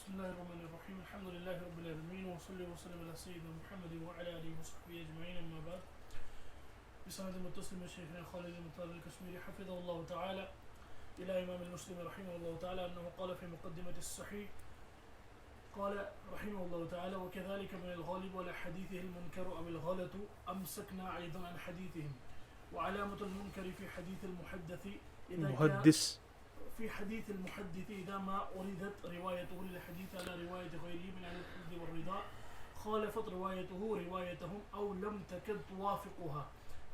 بسم الله الرحمن الرحيم الحمد لله رب العالمين وصلي وسلم على سيدنا محمد وعلى آله وصحبه أجمعين أما بعد بسند متصل من شيخنا خالد المطار الكشميري حفظه الله تعالى إلى إمام المسلم رحمه الله تعالى أنه قال في مقدمة الصحيح قال رحمه الله تعالى وكذلك من الغالب ولا حديثه المنكر أو الغلط أمسكنا أيضا عن حديثهم وعلامة المنكر في حديث المحدث إذا محدث في حديث المحدث إذا ما أردت روايته للحديث على رواية غيره من أهل الحفظ والرضا خالفت روايته روايتهم أو لم تكد توافقها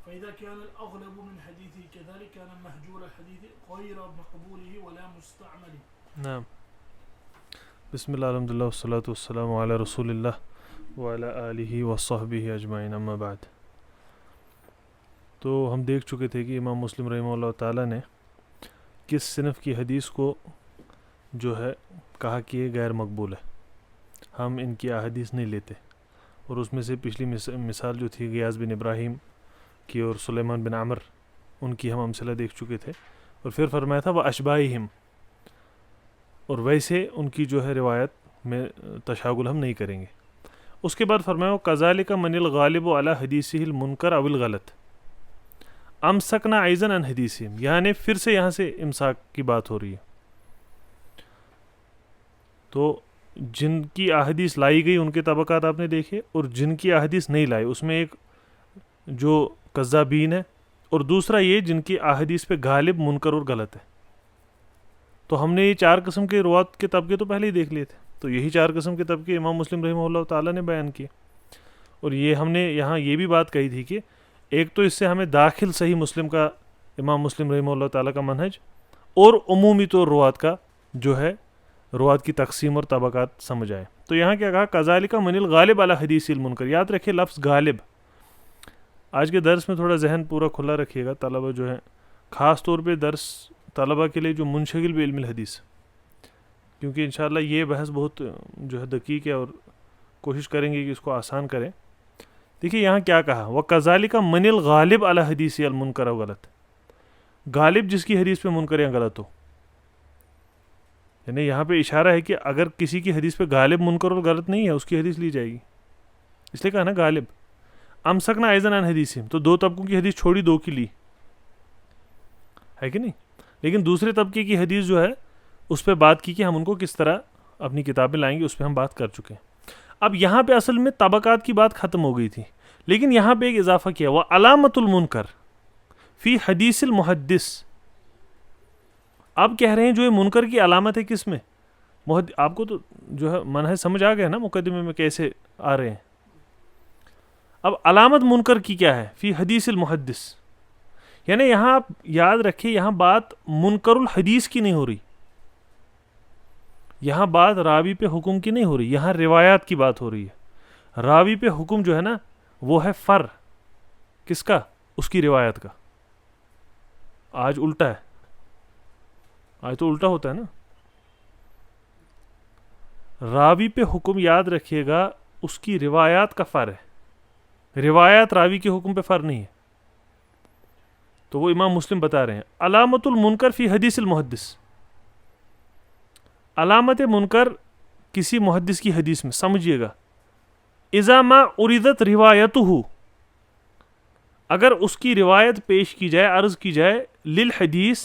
فإذا كان الأغلب من حديثه كذلك كان مهجور الحديث غير مقبوله ولا مستعمله. نعم. بسم اللہ الحمد للہ والصلاة والسلام علی رسول اللہ وعلی آلہ وصحبہ اجمعین اما بعد. تو ہم دیکھ چکے تھے کہ امام مسلم رحمہ اللہ تعالیٰ نے کس صنف کی حدیث کو جو ہے کہا کہ یہ غیر مقبول ہے, ہم ان کی احادیث نہیں لیتے, اور اس میں سے پچھلی مثال جو تھی غیاث بن ابراہیم کی اور سلیمان بن عمر, ان کی ہم امثلہ دیکھ چکے تھے, اور پھر فرمایا تھا وہ اشباہہم, اور ویسے ان کی جو ہے روایت میں تشاغل ہم نہیں کریں گے. اس کے بعد فرمایا کذالک من الغالب علی حدیثہ المنکر او الغلط امسکنا ایضا عن حدیثہم, یعنی پھر سے یہاں سے امساک کی بات ہو رہی ہے. تو جن کی احادیث لائی گئی ان کے طبقات آپ نے دیکھے, اور جن کی احادیث نہیں لائی اس میں ایک جو کذابین ہے, اور دوسرا یہ جن کی احادیث پہ غالب منکر اور غلط ہے. تو ہم نے یہ چار قسم کے روات کے طبقے تو پہلے ہی دیکھ لیے تھے, تو یہی چار قسم کے طبقے امام مسلم رحمہ اللہ تعالیٰ نے بیان کیے. اور یہ ہم نے یہاں یہ بھی بات کہی تھی کہ ایک تو اس سے ہمیں داخل صحیح مسلم کا امام مسلم رحمہ اللہ تعالیٰ کا منہج, اور عمومی طور روات کا جو ہے روات کی تقسیم اور طبقات سمجھ آئے. تو یہاں کیا کہا کذالک من الغالب علی حدیث المنکر, یاد رکھے لفظ غالب. آج کے درس میں تھوڑا ذہن پورا کھلا رکھیے گا, طلبہ جو ہیں خاص طور پہ درس طلبہ کے لیے جو منشغل بعلم الحدیث, کیونکہ انشاءاللہ یہ بحث بہت جو ہے دقیق ہے, اور کوشش کریں گے کہ اس کو آسان کریں. دیکھیے یہاں کیا کہا وَكَذَلِكَ مَنِ الْغَالِبْ عَلَى حَدِيثِ الْمُنْكَرَ وَغَلَطِ, غالب جس کی حدیث پہ منکر یا غلط ہو. یعنی یہاں پہ اشارہ ہے کہ اگر کسی کی حدیث پہ غالب منکر اور غلط نہیں ہے اس کی حدیث لی جائے گی, اس لیے کہا نا غالب. امسکنا ایضا عن حدیثہم, تو دو طبقوں کی حدیث چھوڑی, دو کی لی, ہے کہ نہیں. لیکن دوسرے طبقے کی حدیث جو ہے اس پہ بات کی کہ ہم ان کو کس طرح اپنی کتابیں لائیں گے, اس پہ ہم بات کر چکے ہیں. اب یہاں پہ اصل میں طبقات کی بات ختم ہو گئی تھی, لیکن یہاں پہ ایک اضافہ کیا وہ علامت المنکر فی حدیث المحدث. اب کہہ رہے ہیں جو یہ منکر کی علامت ہے کس میں, آپ کو تو جو ہے منہج سمجھ آ گیا نا مقدمے میں کیسے آ رہے ہیں. اب علامت منکر کی کیا ہے فی حدیث المحدث, یعنی یہاں آپ یاد رکھیں یہاں بات منکر الحدیث کی نہیں ہو رہی, یہاں بات راوی پہ حکم کی نہیں ہو رہی, یہاں روایات کی بات ہو رہی ہے. راوی پہ حکم جو ہے نا وہ ہے فر کس کا, اس کی روایت کا. آج الٹا ہے, آج تو الٹا ہوتا ہے نا. راوی پہ حکم یاد رکھیے گا اس کی روایات کا فر ہے, روایات راوی کے حکم پہ فر نہیں ہے. تو وہ امام مسلم بتا رہے ہیں علامت المنکر فی حدیث المحدث, علامت منکر کسی محدث کی حدیث میں, سمجھیے گا اذا ما اردت روایتہ, اگر اس کی روایت پیش کی جائے, عرض کی جائے للحدیث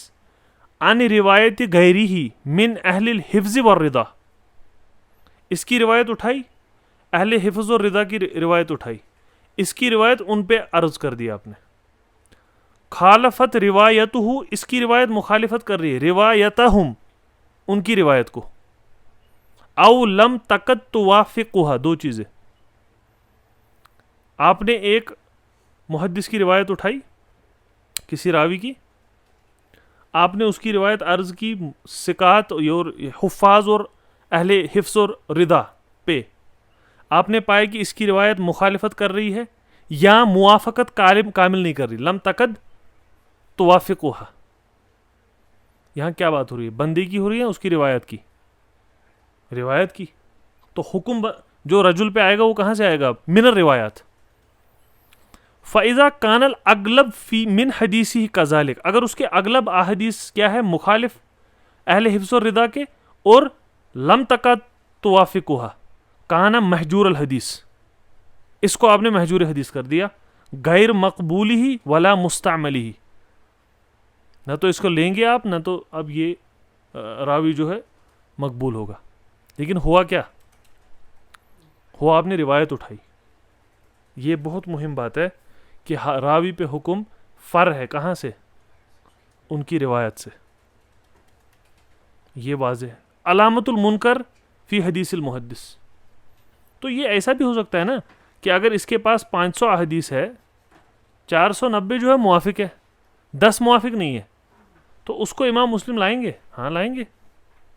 عن روایت غیرہ من اہل الحفظ والرضا, اس کی روایت اٹھائی, اہل حفظ اور رضا کی روایت اٹھائی, اس کی روایت ان پہ عرض کر دیا آپ نے. خالفت روایتہ, اس کی روایت مخالفت کر رہی ہے روایتہم, ان کی روایت کو. او لم تکد توافقها, دو چیزیں. آپ نے ایک محدث کی روایت اٹھائی کسی راوی کی, آپ نے اس کی روایت عرض کی ثقات اور حفاظ اور اہل حفظ اور رضا پہ, آپ نے پایا کہ اس کی روایت مخالفت کر رہی ہے یا موافقت کامل نہیں کر رہی, لم تکد توافقها. یہاں کیا بات ہو رہی ہے, بندی کی ہو رہی ہے اس کی روایت کی, روایت کی. تو حکم جو رجل پہ آئے گا وہ کہاں سے آئے گا, من الروایات. فَإِذَا كَانَ الْأَغْلَبُ فِي مِنْ حَدِيثِهِ كَذَلِكَ, اگر اس کے اغلب احادیث کیا ہے مخالف اہل حفظ و رضا کے, اور لم تکد توافقها کان محجور الحدیث، اس کو آپ نے محجور حدیث کر دیا، غیر مقبولی ہی ولا مستعملی ہی، نہ تو اس کو لیں گے آپ، نہ تو اب یہ راوی جو ہے مقبول ہوگا. لیکن ہوا کیا؟ ہوا آپ نے روایت اٹھائی. یہ بہت مہم بات ہے کہ راوی پہ حکم فر ہے، کہاں سے؟ ان کی روایت سے. یہ واضح ہے. علامت المنکر فی حدیث المحدث، تو یہ ایسا بھی ہو سکتا ہے نا کہ اگر اس کے پاس 500 احادیث ہے، 490 جو ہے موافق ہے، 10 موافق نہیں ہے، تو اس کو امام مسلم لائیں گے؟ ہاں لائیں گے،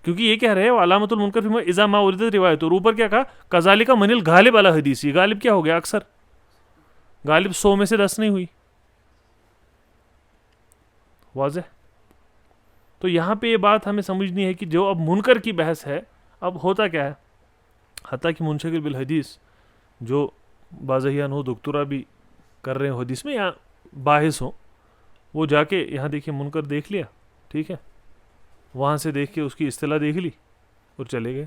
کیونکہ یہ کہہ رہے ہیں علامت المنکر فی اذا ما وردت روایت، اور اوپر کیا کہا؟ کذالک من الغالب علی حدیث. یہ غالب کیا ہو گیا؟ اکثر. غالب 100 میں سے 10 نہیں ہوئی. واضح. تو یہاں پہ یہ بات ہمیں سمجھنی ہے کہ جو اب منکر کی بحث ہے، اب ہوتا کیا ہے، حتیٰ کہ منشغل بالحدیث جو بازحیان ہو، دکتورہ بھی کر رہے ہیں حدیث میں یا باحث ہوں، وہ جا کے یہاں دیکھیں منکر دیکھ لیا، ٹھیک ہے، وہاں سے دیکھ کے اس کی اصطلاح دیکھ لی اور چلے گئے.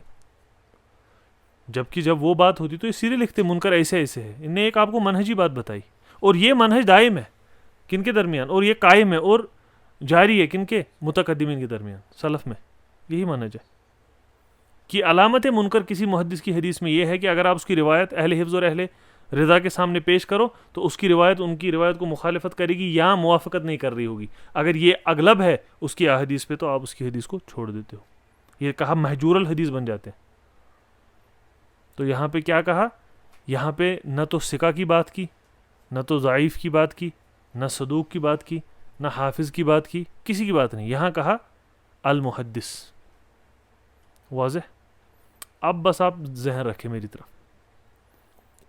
جبکہ جب وہ بات ہوتی تو یہ سیدھے لکھتے منکر ایسے ایسے ہے. ان نے ایک آپ کو منہجی بات بتائی، اور یہ منہج دائم ہے کن کے درمیان، اور یہ قائم ہے اور جاری ہے کن کے؟ متقدمین کے درمیان، سلف میں. یہی منہج ہے کہ علامت منکر کسی محدث کی حدیث میں یہ ہے کہ اگر آپ اس کی روایت اہل حفظ اور اہل رضا کے سامنے پیش کرو تو اس کی روایت ان کی روایت کو مخالفت کرے گی یا موافقت نہیں کر رہی ہوگی. اگر یہ اغلب ہے اس کی احادیث پہ تو آپ اس کی حدیث کو چھوڑ دیتے ہو. یہ کہا محجور الحدیث بن جاتے ہیں. تو یہاں پہ کیا کہا؟ یہاں پہ نہ تو ثقہ کی بات کی، نہ تو ضعیف کی بات کی، نہ صدوق کی بات کی، نہ حافظ کی بات کی، کسی کی بات نہیں. یہاں کہا المحدث. واضح. اب بس آپ ذہن رکھیں میری طرف.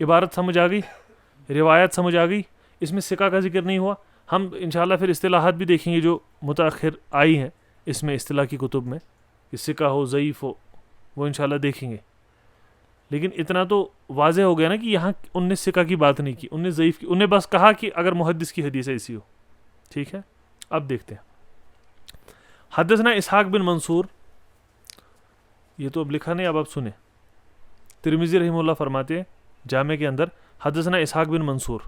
عبارت سمجھ آ گئی، روایت سمجھ آ گئی، اس میں ثقہ کا ذکر نہیں ہوا. ہم انشاءاللہ پھر اصطلاحات بھی دیکھیں گے جو متأخر آئی ہیں اس میں اصطلاح کی کتب میں، کہ ثقہ ہو ضعیف ہو، وہ انشاءاللہ دیکھیں گے. لیکن اتنا تو واضح ہو گیا نا کہ یہاں ان نے ثقہ کی بات نہیں کی، ان نے ضعیف کی، ان نے بس کہا کہ اگر محدث کی حدیث ایسی ہو. ٹھیک ہے. اب دیکھتے ہیں. حدثنا اسحاق بن منصور، یہ تو اب لکھا نہیں، اب آپ سنیں. ترمذی رحمہ اللہ فرماتے ہیں جامع کے اندر، حدثنا اسحاق بن منصور.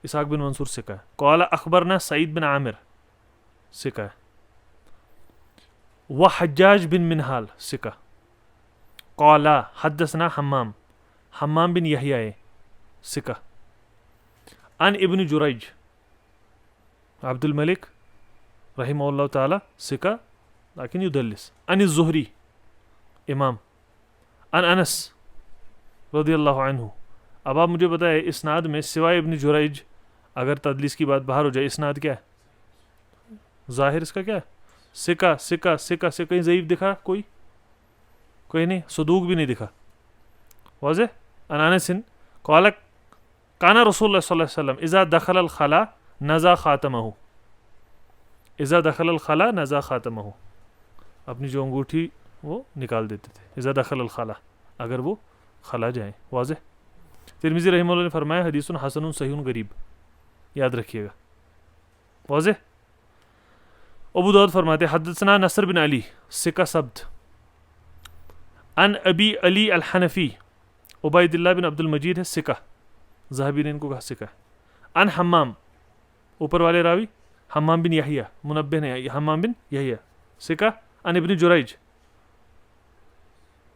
اسحاق بن منصور ثقہ ہے. قال اخبرنا سعید بن عامر، ثقہ ہے. وحجاج بن منہال، ثقہ. قال حدثنا حمام بن یحییٰ، ثقہ. عن ابن جریج عبد الملک رحمہ اللہ تعالی، ثقہ لیکن یدلس. عن الزہری، امام. عن انس رضی اللہ عنہ. اب آپ مجھے بتائیں اسناد میں سوائے ابن جریج اگر تدلیس کی بات باہر ہو جائے، اسناد کیا ہے؟ ظاہر اس کا کیا ہے؟ ثقہ ثقہ ثقہ سے کہیں ضعیف دکھا؟ کوئی نہیں. صدوق بھی نہیں دکھا. واضح. عن انس قال کان رسول اللہ صلی اللہ علیہ وسلم اذا دخل الخلا نزع خاتمہ، اذا دخل الخلا نزع خاتمہ، اپنی جو انگوٹھی وہ نکال دیتے تھے. اذا دخل الخلا، اگر وہ خلا جائیں. واضح. ترمذی رحمہ اللہ نے فرمایا حدیث حسن صحیح غریب، یاد رکھیے گا. واضح. ابو داؤد فرماتے حدثنا نصر بن علی، ثقہ ثبت. عن ابی علی الحنفی، عبید اللہ بن عبد المجید ہے، ثقہ. ذہبی نے ان کو کہا ثقہ. عن حمام، اوپر والے راوی حمام بن یحییٰ، منبہ نے حمام بن یحییٰ، ثقہ. عن ابن جریج،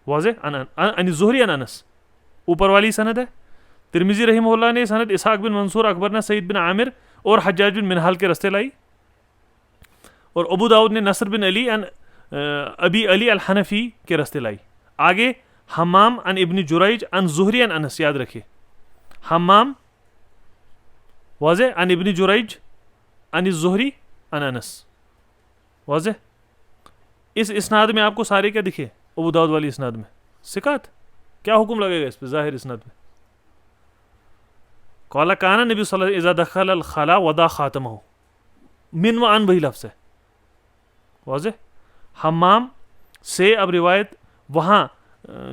واضح. عن الزہری عن انس، اوپر والی سند ہے. ترمذی رحمہ اللہ نے سند اسحاق بن منصور اخبرنا سعید بن عامر اور حجاج بن منہال کے رستے لائی، اور ابو داؤد نے نصر بن علی عن ابی علی الحنفی کے رستے لائی. آگے حمام عن ابن جریج عن زہری عن انس، یاد رکھے. حمام، واضح. عن ابن جریج عن الزہری عن انس، واضح. اس اسناد میں آپ کو سارے کیا دکھے؟ ابو داؤد والی اسناد میں ثقات. کیا حکم لگے گا اس پہ ظاہر اسناد میں؟ قال کان نبی صلی اللہ علیہ وسلم اذا دخل الخلا وضع خاتمہ، من و عن وہی لفظ ہے. واضح. حمام سے اب روایت وہاں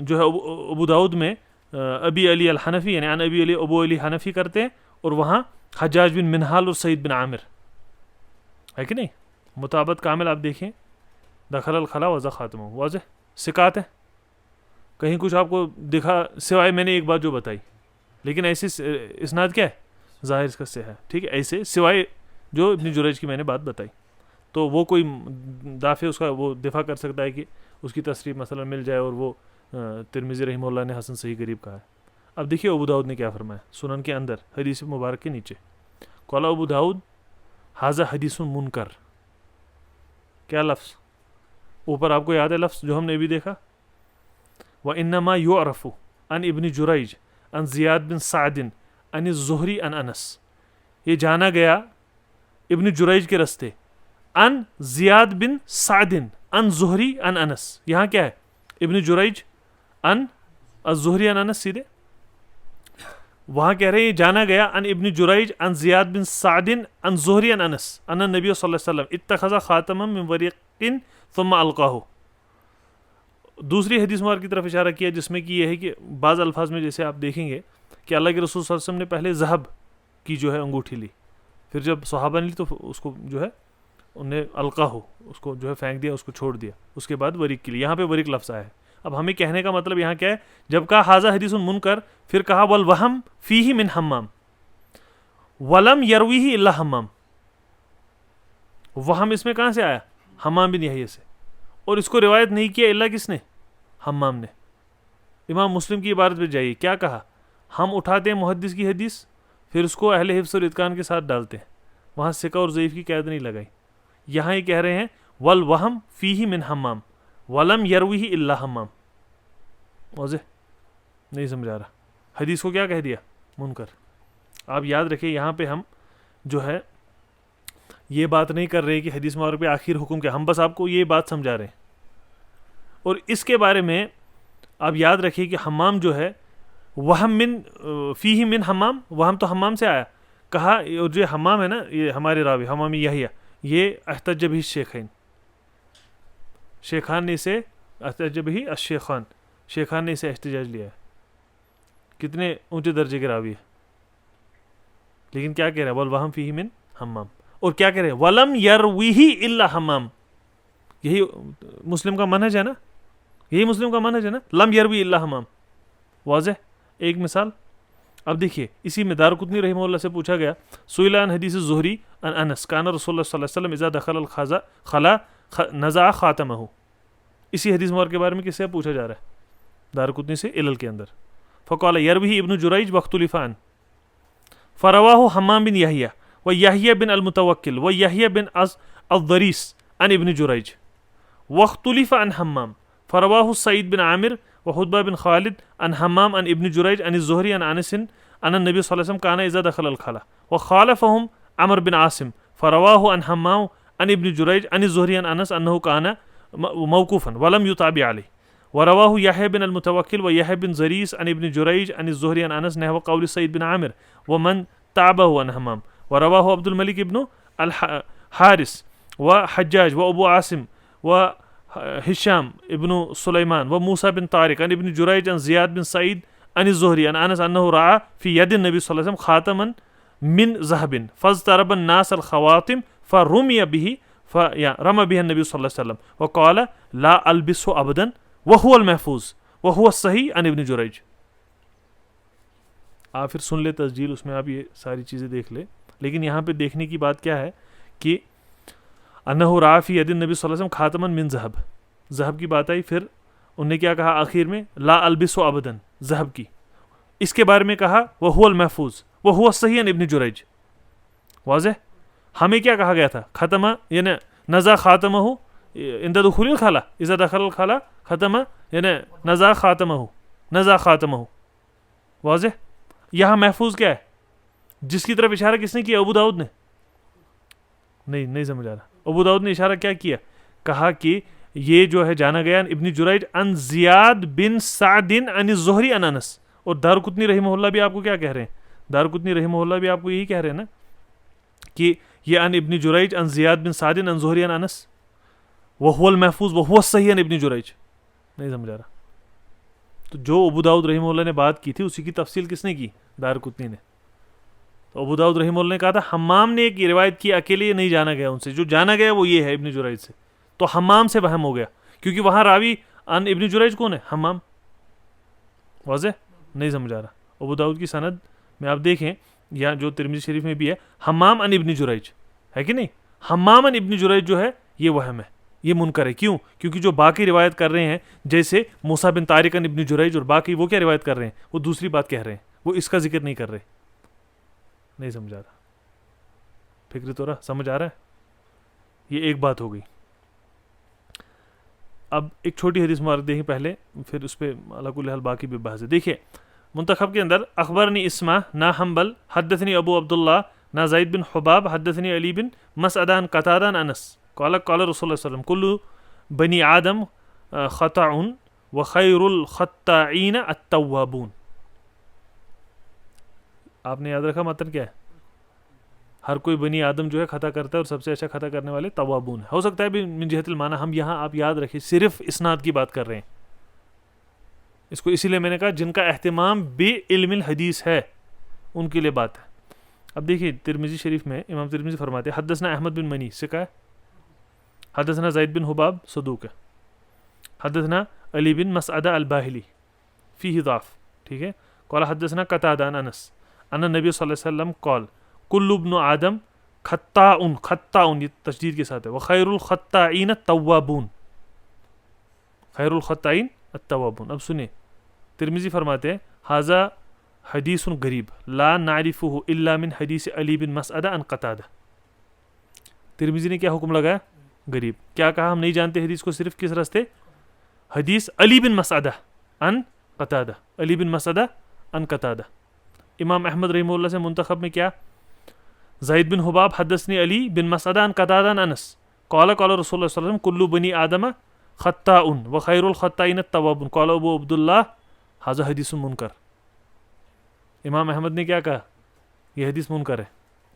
جو ہے ابو داؤد میں ابی علی الحنفی یعنی عن ابی علی ابو علی حنفی کرتے ہیں، اور وہاں حجاج بن منہال اور سعید بن عامر ہے کہ نہیں. مطابقت کامل آپ دیکھیں. دخل الخلا وضع خاتمہ، واضح. ثقات ہیں. کہیں کچھ آپ کو دکھا سوائے میں نے ایک بات جو بتائی, لیکن ایسے اسناد کیا ہے ظاہر اس کا صحیح ہے, ٹھیک ہے, ایسے سوائے جو ابن جریج کی میں نے بات بتائی, تو وہ کوئی دافع اس کا وہ دفاع کر سکتا ہے کہ اس کی تصریح مثلا مل جائے اور وہ ترمذی رحمہ اللہ نے حسن صحیح قریب کہا ہے. اب دیکھیے ابو داؤد نے کیا فرمایا سنن کے اندر حدیث مبارک کے نیچے, قال ابو داؤد ھذا حدیث منکر. کیا لفظ اوپر آپ کو یاد ہے لفظ جو ہم نے بھی دیکھا, وانما یعرف عن ابن جریج عن زیاد بن سعد عن الزہری عن انس. یہ جانا گیا ابن جریج کے رستے عن زیاد بن سعد عن زہری عن انس. یہاں کیا ہے ابن جریج عن الزہری عن انس سیدھے, وہاں کہہ رہے ہیں جانا گیا عن ابن جریج عن زیاد بن سعد عن زہری عن انس ان النبی صلی اللہ علیہ وسلم اتخذ خاتما من ورق ثم القاہ. دوسری حدیث مبارک کی طرف اشارہ کیا جس میں کہ یہ ہے کہ بعض الفاظ میں جیسے آپ دیکھیں گے کہ اللہ کے رسول صلی اللہ علیہ وسلم نے پہلے ذہب کی جو ہے انگوٹھی لی, پھر جب صحابہ نے لی تو اس کو جو ہے انہوں نے القاہ اس کو جو ہے پھینک دیا, اس کو چھوڑ دیا, اس کے بعد ورق کی لی. یہاں پہ ورق لفظ آیا ہے. اب ہمیں کہنے کا مطلب یہاں کیا ہے, جب کہا ھذا حدیث منکر پھر کہا والوہم فیہ من حمام ولم یرویہ الا حمام. وہم اس میں کہاں سے آیا, حمام بن یحییٰ سے, اور اس کو روایت نہیں کیا الا کس نے, حمام نے. امام مسلم کی عبارت پہ جائیے, کیا کہا, ہم اٹھاتے ہیں محدث کی حدیث پھر اس کو اہل حفظ اور اتقان کے ساتھ ڈالتے ہیں, وہاں ثقہ اور ضعیف کی قید نہیں لگائی. یہاں یہ کہہ رہے ہیں والوہم فیہ من حمام ولم یرویہ الا حمام. واضح نہیں سمجھا رہا, حدیث کو کیا کہہ دیا منکر. آپ یاد رکھیں یہاں پہ ہم جو ہے یہ بات نہیں کر رہے کہ حدیث مبارک پہ آخر حکم کیا, ہم بس آپ کو یہ بات سمجھا رہے ہیں. اور اس کے بارے میں آپ یاد رکھیے کہ حمام جو ہے وہم من فیہ من حمام, وہم تو حمام سے آیا, کہا اور جو حمام ہے نا یہ ہمارے راوی حمام یحییٰ, یہ احتج بہ الشیخین, شیخان نے اسے احتج بہ الشیخان, شیخان نے اسے احتجاج لیا ہے. کتنے اونچے درجے کے راوی ہے, لیکن کیا کہہ رہے ہیں والوہم فیہ من حمام, اور کیا کہہ رہے ہیں ولم یرویہ الا حمام. یہی مسلم کا منہج ہے نا, یہی مسلم کا منہج ہے نا, لم یروی الا حمام. واضح. ایک مثال اب دیکھیے, اسی میں دارقطنی رحمہ اللہ سے پوچھا گیا سئل عن حدیث الزہری عن انس کان رسول اللہ صلی اللہ علیہ وسلم اذا دخل الخلا نزع خاتمہ. اسی حدیث مبارک کے بارے میں کس سے پوچھا جا رہا ہے, دارقطنی سے علل کے اندر. فقال یروی ابن جریج واختلف عن فرواہ حمام بن یحییٰ ویحییٰ بن المتوکل ویحییٰ بن الضریس عن ابن جریج واختلف عن حمام فرواہ سعید بن عامر وحدبہ بن خالد عن حمام عن ابن جریج عن الزہری عن انس ان النبی صلی اللہ علیہ وسلم کان اذا دخل الخلا وخالفهم عمر بن عاصم فرواہ عن حمام عن ابن جریج عن الزہری عن انس انه كان موقوفا ولم يتابع عليه ورواه يحيى بن المتوكل ويحيى بن زريس عن ابن جريج عن الزهري عن انس نحو قول سعيد بن عامر ومن تابعه عن حمام ورواه عبد الملك بن الحارث وحجاج وابو عاصم وهشام ابن سليمان وموسى بن طارق عن ابن جريج عن زياد بن سعيد عن الزهري عن انس انه راى في يد النبي صلى الله عليه وسلم خاتما من ذهب فاضطرب الناس الخواتم فرمي به رمى به النبي صلى الله عليه وسلم وقال لا البسه ابدا وهو المحفوظ وهو الصحيح عن ابن جریج. آپ پھر سن لے تسجیل, اس میں آپ یہ ساری چیزیں دیکھ لے. لیکن یہاں پہ دیکھنے کی بات کیا ہے کہ انہ راى فی ید النبی صلی اللہ علیہ وسلم خاتما من ذهب, ذهب کی بات آئی, پھر انہوں نے کیا کہا آخر میں لا البسه ابدا, ذهب کی. اس کے بارے میں کہا وهو المحفوظ وهو الصحيح عن ابن جریج. واضح. ہمیں کیا کہا گیا تھا, ختمہ یعنی نزع خاتمہ عند دخول الخلا, اذا دخل الخلا ختمہ یعنی نزع خاتمہ, نزع خاتمہ. واضح. یہاں محفوظ کیا ہے, جس کی طرف اشارہ کس نے کیا, ابو داؤد نے. نہیں سمجھ آ رہا. ابو داؤد نے اشارہ کیا کیا, کہا کہ یہ جو ہے جانا گیا ابن جریج عن زیاد بن سعد عن الزہری عن انس. اور دارقطنی رحمہ اللہ بھی آپ کو کیا کہہ رہے ہیں, دارقطنی رحمہ اللہ بھی آپ کو یہی کہہ رہے ہیں نا کہ یہ عن ابن جریج عن زیاد بن سعد عن زہری عن انس وهو المحفوظ وهو الصحيح عن ابن جریج. نہیں سمجھا رہا. تو جو ابو داؤد رحمہ اللہ نے بات کی تھی اسی کی تفصیل کس نے کی, دارقطنی نے. تو ابو داؤد رحمہ اللہ نے کہا تھا حمام نے ایک روایت کی اکیلے نہیں جانا گیا ان سے, جو جانا گیا وہ یہ ہے ابن جریج سے. تو حمام سے وہم ہو گیا, کیونکہ وہاں راوی عن ابن جریج کون ہے, حمام. واضح نہیں سمجھ آ رہا. ابو داؤد کی سند میں آپ دیکھیں یا جو ترمذی شریف میں بھی ہے حمام ان ابن جریج ہے کہ نہیں, حمام ان ابن جریج جو ہے یہ وہم ہے, یہ منکر ہے. کیوں؟ کیونکہ جو باقی روایت کر رہے ہیں جیسے موسیٰ بن طارق ان ابن جریج اور باقی, وہ کیا روایت کر رہے ہیں, وہ دوسری بات کہہ رہے ہیں, وہ اس کا ذکر نہیں کر رہے. نہیں سمجھ آ رہا, فکر تو رہا, سمجھ آ رہا ہے. یہ ایک بات ہو گئی. اب ایک چھوٹی حدیث مبارک دیکھیں پہلے, پھر اس پہ علی کل حال باقی بھی بحث ہے. دیکھیے منتخب کے اندر اخبرنی اسما نا حنبل حدثنی ابو عبداللہ نا زید بن حباب حدثنی علی بن مسعدہ عن قتادہ عن انس قال قال رسول اللہ صلی اللہ علیہ وسلم کل بنی آدم خطأ وخیر الخطائین التوابون. آپ نے یاد رکھا متن کیا ہے؟ ہر کوئی بنی آدم جو ہے خطا کرتا ہے اور سب سے اچھا خطا کرنے والے توابون ہے. ہو سکتا ہے من جہت المعنی ہم یہاں آپ یاد رکھیں صرف اسناد کی بات کر رہے ہیں. اس کو اسی لیے میں نے کہا جن کا اہتمام بے علم الحدیث ہے ان کے لیے بات ہے. اب دیکھیے ترمذی شریف میں امام ترمذی فرماتے ہیں حدثنا احمد بن منی ثقہ ہے, حدثنا زید بن حباب صدوق ہے, حدثنا علی بن مسعدہ الباہلی فیہ ضعف, ٹھیک ہے. قال حدثنا قتادہ عن انس ان النبی صلی اللہ علیہ وسلم قال کل ابن آدم خطاء, یہ تشدید کے ساتھ ہے, وخیر الخطائین التوابون, خیر الخطائین التوابون. اب سنیں ترمذی فرماتے ہیں ھذا حدیث غریب لا نعرفہ الا من حدیث علی بن مسعدہ عن قتادہ. ترمذی نے کیا حکم لگایا؟ غریب. کیا کہا؟ ہم نہیں جانتے حدیث کو صرف کس راستے, حدیث علی بن مسعدہ عن قتادہ, علی بن مسعدہ عن قتادہ. امام احمد رحمہ اللہ سے منتخب میں کیا؟ زید بن حباب حدثنی علی بن مسعدہ عن قتادہ عن انس قال قال رسول اللہ صلی اللہ علیہ وسلم کل بنی آدم خطاء وخیر الخطائین التوابون قال ابو عبداللہ ھذا حدیث منکر. امام احمد نے کیا کہا؟ یہ حدیث منکر ہے.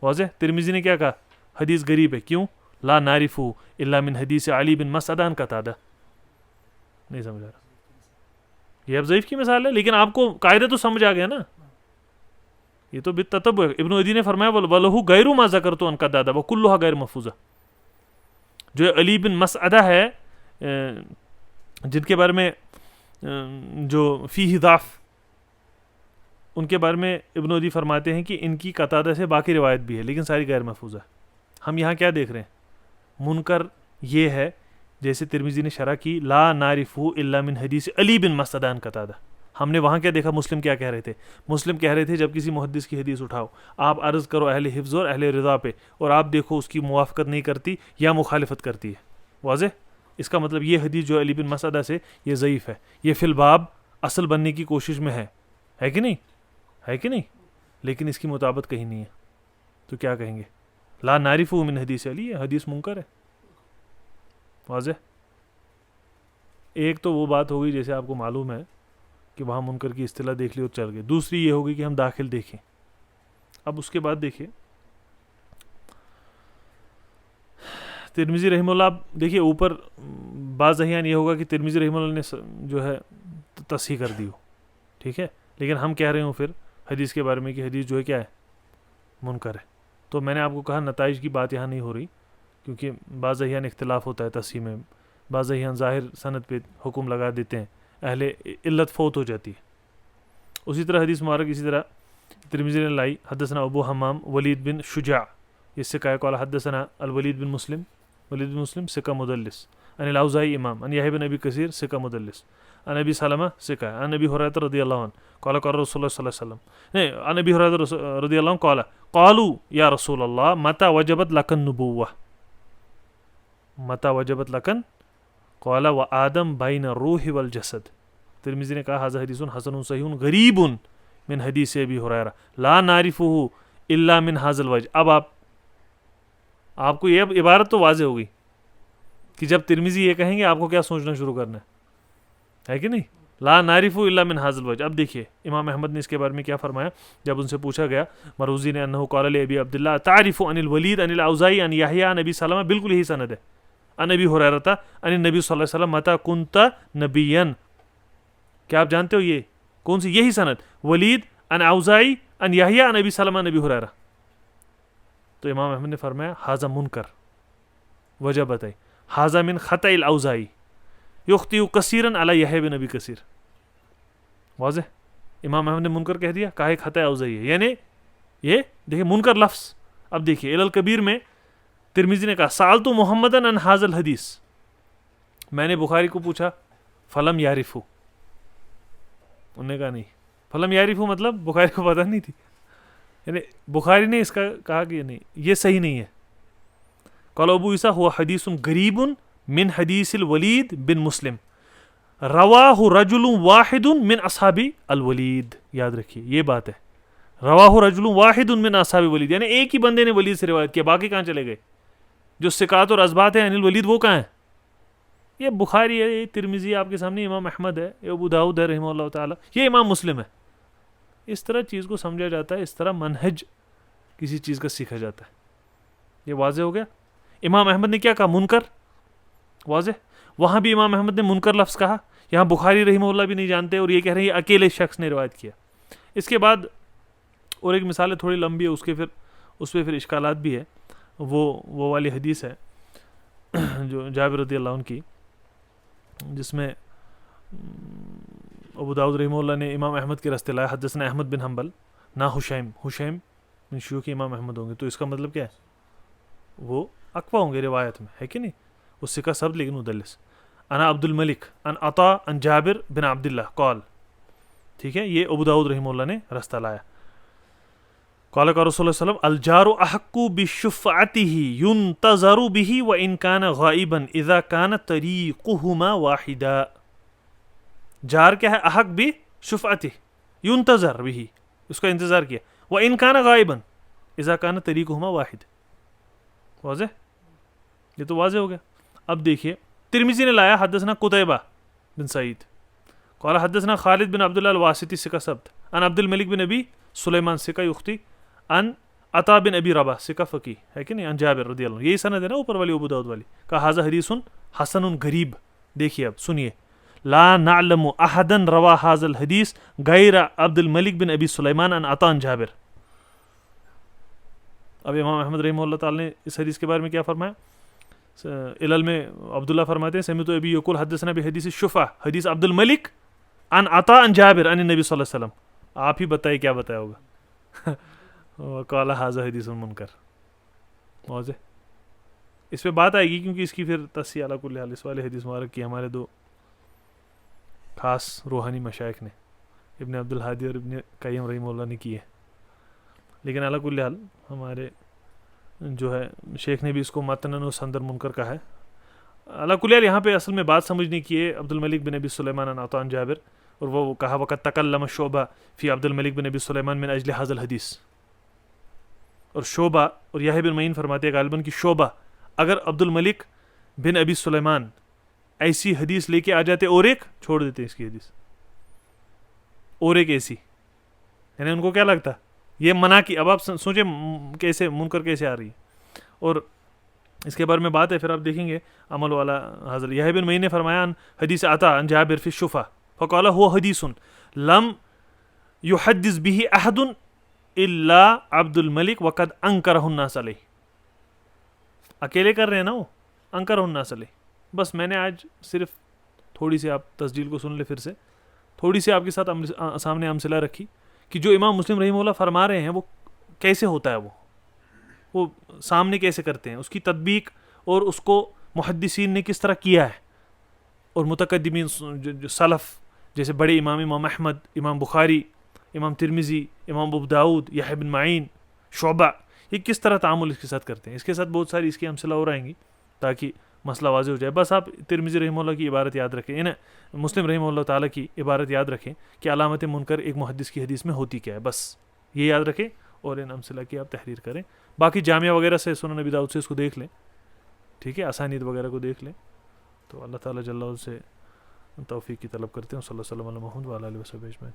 واضح. ترمذی نے کیا کہا؟ حدیث غریب ہے. کیوں؟ لا نعرف الا من حدیث علی بن مسعدہ عن قتادہ. نہیں سمجھ آ رہا. یہ اب ضعیف کی مثال ہے لیکن آپ کو قاعدہ تو سمجھ آ گیا نا. یہ تو بالتتبع. ابن عدی نے فرمایا وَلَهُ غَيْرُ مَا ذَكَرْتُ عَنْ قَتَادَةَ وَكُلُّهَا غَيْرُ مَحْفُوظَةٍ. جو علی بن مسعدہ ہے جن کے بارے میں جو فیہ ضعف, ان کے بارے میں ابن عدی فرماتے ہیں کہ ان کی قتادہ سے باقی روایت بھی ہے لیکن ساری غیر محفوظ ہے. ہم یہاں کیا دیکھ رہے ہیں؟ منکر یہ ہے جیسے ترمذی نے شرح کی لا نعرفہ الا من حدیث علی بن مسعدہ عن قتادہ. ہم نے وہاں کیا دیکھا؟ مسلم کیا کہہ رہے تھے؟ مسلم کہہ رہے تھے جب کسی محدث کی حدیث اٹھاؤ آپ عرض کرو اہل حفظ اور اہل رضا پہ, اور آپ دیکھو اس کی موافقت نہیں کرتی یا مخالفت کرتی ہے. واضح. اس کا مطلب یہ حدیث جو علی بن مسعدہ سے یہ ضعیف ہے, یہ فی الباب اصل بننے کی کوشش میں ہے کہ نہیں؟ ہے کہ نہیں؟ لیکن اس کی مطابقت کہیں نہیں ہے. تو کیا کہیں گے؟ لا نعرفہ من حدیث علی, یہ حدیث منکر ہے. واضح. ایک تو وہ بات ہوگی جیسے آپ کو معلوم ہے کہ وہاں منکر کی اصطلاح دیکھ لی اور چل گئے. دوسری یہ ہوگی کہ ہم داخل دیکھیں. اب اس کے بعد دیکھیں ترمذی رحمہ اللہ. دیکھیے اوپر بعض احیان یہ ہوگا کہ ترمذی رحمہ اللہ نے جو ہے تصحیح کر دی ہو, ٹھیک ہے, لیکن ہم کہہ رہے ہوں پھر حدیث کے بارے میں کہ حدیث جو ہے کیا ہے؟ منکر ہے. تو میں نے آپ کو کہا نتائج کی بات یہاں نہیں ہو رہی کیونکہ بعض احیان اختلاف ہوتا ہے تصحیح میں, بعض احیان ظاہر سند پہ حکم لگا دیتے ہیں, اہل علت فوت ہو جاتی ہے. اسی طرح حدیث مبارک اسی طرح ترمذی نے لائی حدثنا ابو حمام ولید بن شجاع, اس سے کہا قال حدثنا الولید بن مسلم, ولید بن مسلم ثقہ مدلس, ان الاوزاعی امام, ان یحیی بن ابی کثیر ثقہ مدلس, ان ابی سلمہ ثقہ, ان ابی ہریرہ رضی اللہ عنہ قال قال رسول اللہ صلی اللہ علیہ وسلم, نہیں, ان ابی ہریرہ رضی اللہ عنہ قال قالوا یا رسول اللہ متى وجبت لك النبوة, متى وجبت لك, قال وآدم بین الروح والجسد. ترمذی نے کہا ھذا حدیث حسن صحیح غریب من حدیث ابی ہریرہ لا نعرفہ الا من ھذا الوجہ. اب آپ کو یہ عبارت تو واضح ہوگی کہ جب ترمذی یہ کہیں گے آپ کو کیا سوچنا شروع کرنا ہے کہ نہیں؟ لا نعرف الا من ھذا الوجہ. اب دیکھیے امام احمد نے اس کے بارے میں کیا فرمایا جب ان سے پوچھا گیا مروزی نے انہ قال لابی عبداللہ تعرف عن الولید عن الاوزاعی عن یحیی عن ابی سلمہ, بالکل یہی سند ہے, عن ابی ہریرہ عن النبی صلی اللہ علیہ وسلم متى كنت نبیا. کیا آپ جانتے ہو یہ کون سی؟ یہی سند, ولید عن اوزاعی عن یحیی عن ابی سلمہ عن ابی ہریرہ. تو امام احمد نے فرمایا ھذا منکر. وجہ بتائی ھذا من خطأ الاوزاعی یخطئ کثیرا علی یحیی بن ابی کثیر. واضح. امام احمد نے منکر کہہ دیا, کہا ایک خطا اوزائی ہے, یعنی یہ دیکھیں منکر لفظ. اب دیکھیے علل کبیر میں ترمذی نے کہا سألت محمدن عن هذا الحدیث, میں نے بخاری کو پوچھا, فلم یعرفہ, انہوں نے کہا نہیں. فلم یعرفہ مطلب بخاری کو پتہ نہیں تھی, یعنی بخاری نے اس کا کہا کہ نہیں یہ صحیح نہیں ہے. قال ابو عیسیٰ هو حدیث غریب من حدیث الولید بن مسلم رواہ رجل واحد من اصحاب الولید. یاد رکھیے یہ بات ہے, رواہ رجل واحد من اصحاب الولید, یعنی ایک ہی بندے نے ولید سے روایت کیا, باقی کہاں چلے گئے؟ جو ثقات اور اثبات ہیں عن الولید وہ کہاں ہیں؟ یہ بخاری ہے, یہ ترمذی آپ کے سامنے, امام احمد ہے, یہ ابو داؤد ہے رحمہ اللہ تعالی, یہ امام مسلم ہے. اس طرح چیز کو سمجھا جاتا ہے, اس طرح منہج کسی چیز کا سیکھا جاتا ہے. یہ واضح ہو گیا. امام احمد نے کیا کہا؟ منکر. واضح. وہاں بھی امام احمد نے منکر لفظ کہا, یہاں بخاری رحمہ اللہ بھی نہیں جانتے اور یہ کہہ رہے ہیں یہ اکیلے شخص نے روایت کیا. اس کے بعد اور ایک مثال ہے, تھوڑی لمبی ہے, اس پہ پھر اشکالات بھی ہے. وہ والی حدیث ہے جو جابر رضی اللہ عنہ کی, جس میں ابو داؤد رحمہ اللہ نے امام احمد کے راستے لایا, حدثنا احمد بن حنبل نہ حشیم من شیوخ امام احمد ہوں گے, تو اس کا مطلب کیا ہے؟ وہ اقویٰ ہوں گے روایت میں, ہے کہ نہیں؟ وہ ثقہ سب لیکن مدلس. انا عبد الملک ان عطا ان جابر بن عبداللہ قال, ٹھیک ہے, یہ ابو داؤد رحمہ اللہ نے راستہ لایا. قال رسول اللہ صلی اللہ علیہ وسلم الجار احق بشفعته ينتظر به وان كان غائبا اذا كان طريقهما واحدا. جار کیا ہے؟ احق بشفعته ينتظر به, اس کا انتظار کیا, وان كان غائبا اذا كان طريقهما واحد. واضح, یہ تو واضح ہو گیا. اب دیکھیے ترمذی نے لایا حدثنا قتیبہ بن سعید قال حدثنا خالد بن عبداللہ الواسطی ثقہ ثبت عن عبد الملک بن ابی سلیمان ثقہ یختی ان عطا بن ابی رباح ثقہ فقیہ, ہے کہ نہیں, ان جابر رضی اللہ عنہ. یہی سند ہے نا اوپر والی ابو داؤد والی. کہا ھذا حدیث حسن غریب. دیکھیے اب سنیے, لا نعلم احدا روا ھذا الحدیث غیر عبد الملک بن ابی سلیمان ان عطا ان جابر. اب امام احمد رحمہ اللہ تعالی نے اس حدیث کے بارے میں کیا فرمایا؟ علل میں عبداللہ فرماتے ہیں سمعت ابی یقول حدثنا بحدیث الشفع حدیث عبد الملک ان عطا ان جابر ان النبی صلی اللہ علیہ وسلم. آپ ہی بتائیے کیا بتایا ہوگا؟ وقال ھذا حدیث منکر. واضح. اس پہ بات آئے گی کیونکہ اس کی پھر تصحیح علی کل حال اس والے حدیث مبارک کی ہمارے دو خاص روحانی مشائخ نے, ابن عبد الہادی اور ابن قیم رحمہ اللہ نے کی ہے. لیکن علی کل حال ہمارے جو ہے شیخ نے بھی اس کو متنن و سندر منکر کہا ہے. علی کل حال یہاں پہ اصل میں بات سمجھنے کی ہے عبد الملک بن ابی سلیمان عن عطا عن جابر, اور وہ کہا وقت تکلم شعبہ فی عبد الملک بن ابی سلیمان من اجل ھذا الحدیث. اور شعبہ اور یحییٰ بن معین فرماتے ہیں غالباً کہ شعبہ اگر عبد الملک بن ابی سلیمان ایسی حدیث لے کے آ جاتے اور ایک چھوڑ دیتے اس کی حدیث, اور ایک ایسی, یعنی ان کو کیا لگتا یہ منع کی. اب آپ سوچیں کیسے منکر کیسے آ رہی ہے. اور اس کے بارے میں بات ہے پھر آپ دیکھیں گے عمل والا حاضر. یحییٰ بن معین نے فرمایا حدیث عطا عن جابر فی الشفع فقال هو حدیث لم يحدث به احد الا عبد الملک وقد انکرہ الناس علیہ. اکیلے کر رہے ہیں نا وہ, انکرہ الناس علیہ. بس میں نے آج صرف تھوڑی سی, آپ تسجیل کو سن لے پھر سے, تھوڑی سی آپ کے ساتھ سامنے امثلہ رکھی کہ جو امام مسلم رحمہ اللہ فرما رہے ہیں وہ کیسے ہوتا ہے, وہ سامنے کیسے کرتے ہیں, اس کی تطبیق اور اس کو محدثین نے کس طرح کیا ہے, اور متقدمین جو سلف جیسے بڑے امام احمد, امام بخاری, امام ترمذی, امام ابو داؤد, یحییٰ بن معین, شعبہ, یہ کس طرح تعامل اس کے ساتھ کرتے ہیں. اس کے ساتھ بہت ساری اس کی امثلہ اور آئیں گی تاکہ مسئلہ واضح ہو جائے. بس آپ ترمذی رحمہ اللہ کی عبارت یاد رکھیں, یعنی مسلم رحمہ اللہ تعالیٰ کی عبارت یاد رکھیں کہ علامت منکر ایک محدث کی حدیث میں ہوتی کیا ہے, بس یہ یاد رکھیں اور ان امثلہ کی آپ تحریر کریں. باقی جامعہ وغیرہ سے سنن نبی داؤد سے اس کو دیکھ لیں, ٹھیک ہے, اسانید وغیرہ کو دیکھ لیں. تو اللہ تعالیٰ جل وعلا سے توفیق کی طلب کرتے ہیں. صلی اللہ علیہ وسلم علی محمد وعلی آلہ وصحبہ اجمعین.